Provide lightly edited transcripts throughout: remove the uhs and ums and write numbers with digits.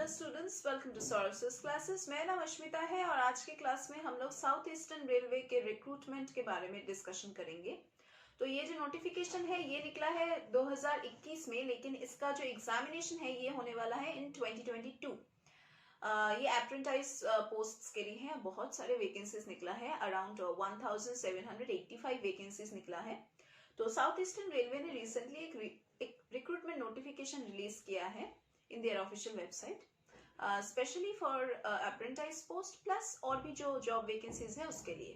Students, welcome to Saurabh's classes. मेरा नाम अश्मिता है और आज की क्लास में हम लोग साउथ ईस्टर्न रेलवे के रिक्रूटमेंट के बारे में डिस्कशन करेंगे। तो ये जो नोटिफिकेशन है ये निकला है 2021 में, लेकिन इसका जो एग्जामिनेशन है ये होने वाला है इन 2022। ये अप्रेंटाइज पोस्ट्स के लिए है। बहुत सारे वैकेंसीज निकला है, अराउंड 1785 वैकेंसीज निकला है। तो साउथ ईस्टर्न रेलवे ने रिसेंटली एक रिक्रूटमेंट नोटिफिकेशन रिलीज किया है in their official website, especially for apprentice post plus और भी जो job vacancies है उसके लिए।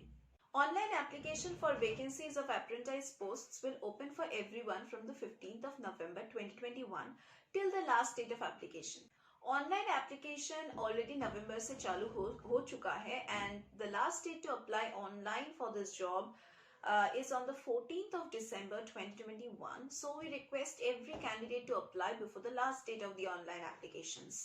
Online application for vacancies of apprentice posts will open for everyone from the 15th of November 2021 till the last date of application. Online application already November से चालू हो चुका है and the last date to apply online for this job is on the 14th of December 2021. So we request every candidate to apply before the last date of the online applications.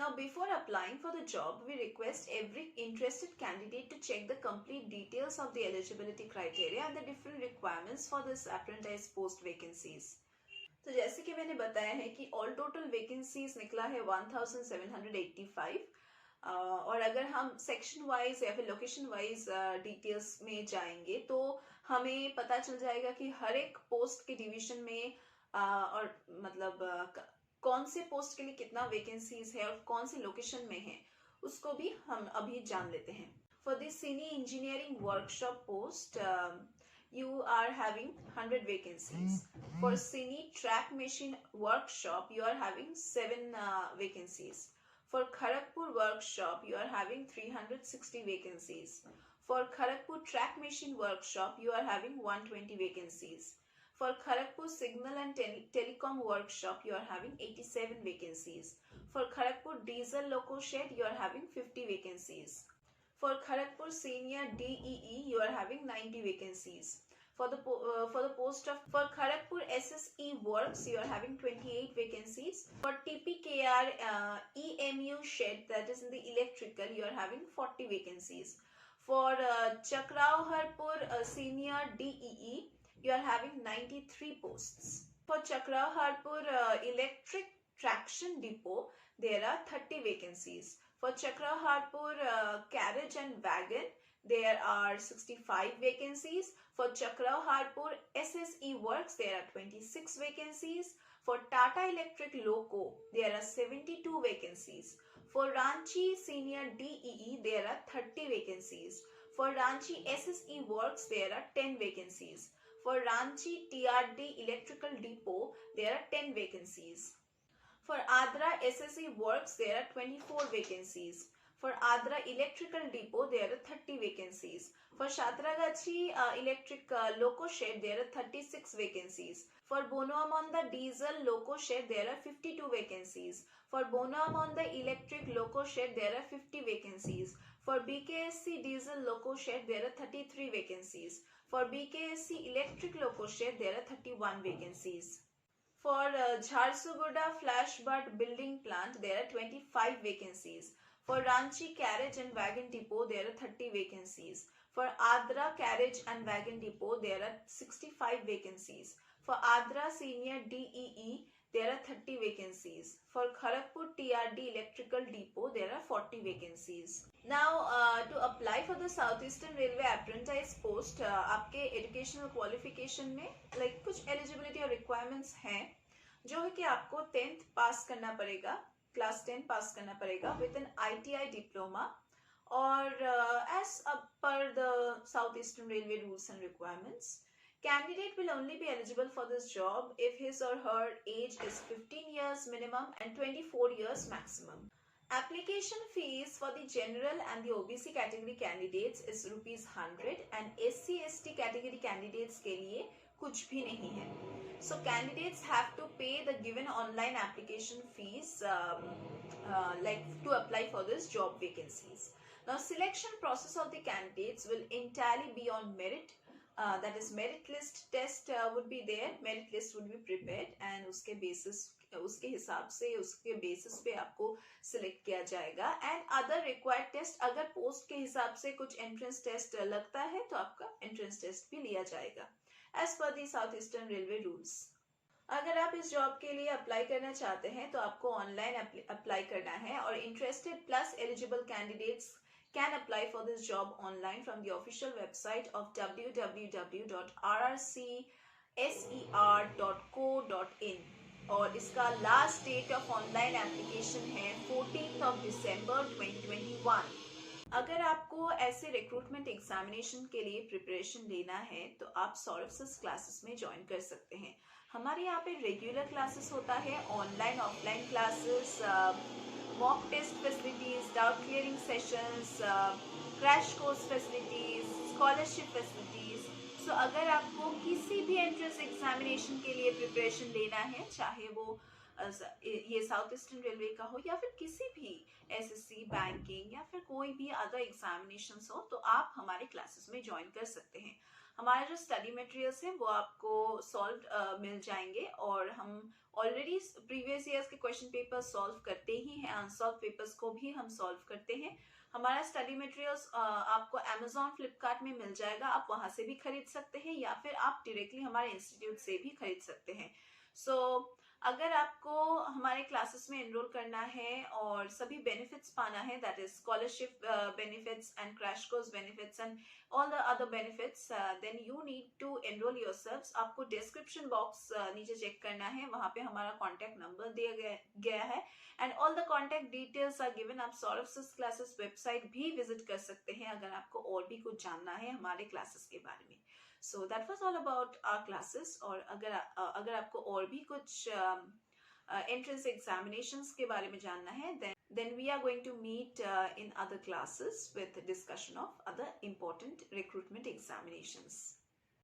Now, before applying for the job, we request every interested candidate to check the complete details of the eligibility criteria and the different requirements for this apprentice post vacancies. तो जैसे कि मैंने बताया है कि all total vacancies निकला है 1785। और अगर हम सेक्शन वाइज या फिर लोकेशन वाइज डिटेल्स में जाएंगे तो हमें पता चल जाएगा कि हर एक पोस्ट के डिवीजन में और मतलब कौन से पोस्ट के लिए कितना वैकेंसीज है और कौन सी लोकेशन में है उसको भी हम अभी जान लेते हैं। For this senior engineering workshop post you are having 100 vacancies. For Cine track machine workshop you are having 7 vacancies. For Kharagpur workshop you are having 360 vacancies. For Kharagpur track machine workshop you are having 120 vacancies. For Kharagpur signal and telecom workshop you are having 87 vacancies. For Kharagpur diesel loco shed you are having 50 vacancies. For Kharagpur senior DEE you are having 90 vacancies. For the post of for Kharagpur SSE works you are having 28 vacancies. For TPKR EMU shed, that is in the electrical, you are having 40 vacancies. For Chakrauharpur senior DEE you are having 93 posts. For Chakrauharpur electric traction depot there are 30 vacancies. For Chakrauharpur carriage and wagon there are 65 vacancies. For Chakrauharpur SSE works there are 26 vacancies. For Tata Electric Loco there are 72 vacancies. For Ranchi senior DEE there are 30 vacancies. For Ranchi SSE works there are 10 vacancies. For Ranchi TRD electrical depot there are 10 vacancies. For Adra SSE works there are 24 vacancies. For Adra electrical depot there are 30 vacancies. For Shatragachi electric loco shed there are 36 vacancies. For Bonoamonda diesel loco shed there are 52 vacancies. For Bonoamonda electric loco shed there are 50 vacancies. For BKSC diesel loco shed there are 33 vacancies. For BKSC electric loco shed there are 31 vacancies. For Jharsuguda Flashbird building plant there are 25 vacancies. For Ranchi carriage and wagon depot there are 30 vacancies. For Adra carriage and wagon depot there are 65 vacancies. For Adra senior DEE there are 30 vacancies. For Kharagpur TRD electrical depot there are 40 vacancies. Now to apply for the South Eastern Railway apprentice post आपके educational qualification में like कुछ eligibility और requirements हैं जो है कि आपको 10th पास करना पड़ेगा, क्लास 10 पास करना पड़ेगा विद एन ITI डिप्लोमा और as per the South Eastern Railway rules and requirements, candidate will only be eligible for this job if his or her age is 15 years minimum and 24 years maximum. Application fees for the general and the OBC category candidates is ₹100 and SC/ST category candidates के लिए कुछ भी नहीं है. So candidates have to pay the given online application fees like to apply for this job vacancies. Now selection process of the candidates will entirely be on merit. That is merit list test would be there. Merit list would be prepared and उसके हिसाब से उसके basis पे आपको select किया जाएगा. And other required test, अगर post के हिसाब से कुछ एंट्रेंस टेस्ट लगता है तो आपका एंट्रेंस टेस्ट भी लिया जाएगा as per the South Eastern Railway rules. अगर आप इस जॉब के लिए अप्लाई करना चाहते हैं तो आपको ऑनलाइन अप्लाई करना है और interested plus eligible candidates can apply for this job online from the official website of www.rrcser.co.in और इसका last date of online application है 14 दिसंबर 2021। अगर आपको ऐसे रिक्रूटमेंट एग्जामिनेशन के लिए प्रिपरेशन लेना है तो आप सौरभ सर क्लासेस में ज्वाइन कर सकते हैं। हमारे यहाँ पे रेगुलर क्लासेस होता है, online offline classes, mock test facilities, doubt clearing sessions, crash course facilities, scholarship facilities. So अगर आपको किसी भी एंट्रेंस एग्जामिनेशन के लिए प्रिपरेशन लेना है, चाहे वो ये साउथ ईस्टर्न रेलवे का हो या फिर किसी भी एसएससी, बैंकिंग या फिर कोई भी अदर एग्जामिनेशन हो, तो आप हमारे क्लासेस में ज्वाइन कर सकते हैं। हमारे जो स्टडी मटेरियल्स हैं वो आपको सॉल्व मिल जाएंगे और हम ऑलरेडी प्रीवियस ईयर्स के क्वेश्चन पेपर सॉल्व करते ही हैं, अनसॉल्व पेपर्स को भी हम सॉल्व करते हैं। हमारा स्टडी मटेरियल्स आपको अमेजॉन, फ्लिपकार्ट में मिल जाएगा, आप वहां से भी खरीद सकते हैं या फिर आप डायरेक्टली हमारे इंस्टीट्यूट से भी खरीद सकते हैं। सो अगर आपको हमारे क्लासेस में एनरोल करना है और सभी बेनिफिट्स पाना है, that is scholarship benefits and crash course benefits and all the other benefits, then you need to enrol yourselves. आपको डिस्क्रिप्शन बॉक्स नीचे चेक करना है, वहां पे हमारा कॉन्टैक्ट नंबर दिया गया है and all the contact details are given. आप सौरभ सर क्लासेस वेबसाइट भी विजिट कर सकते हैं अगर आपको और भी कुछ जानना है हमारे क्लासेस के बारे में। So that was all about our classes. और अगर आपको और भी कुछ एंट्रेंस एग्जामिनेशंस के बारे में जानना है, then we are going to meet in other classes with discussion of other important recruitment examinations.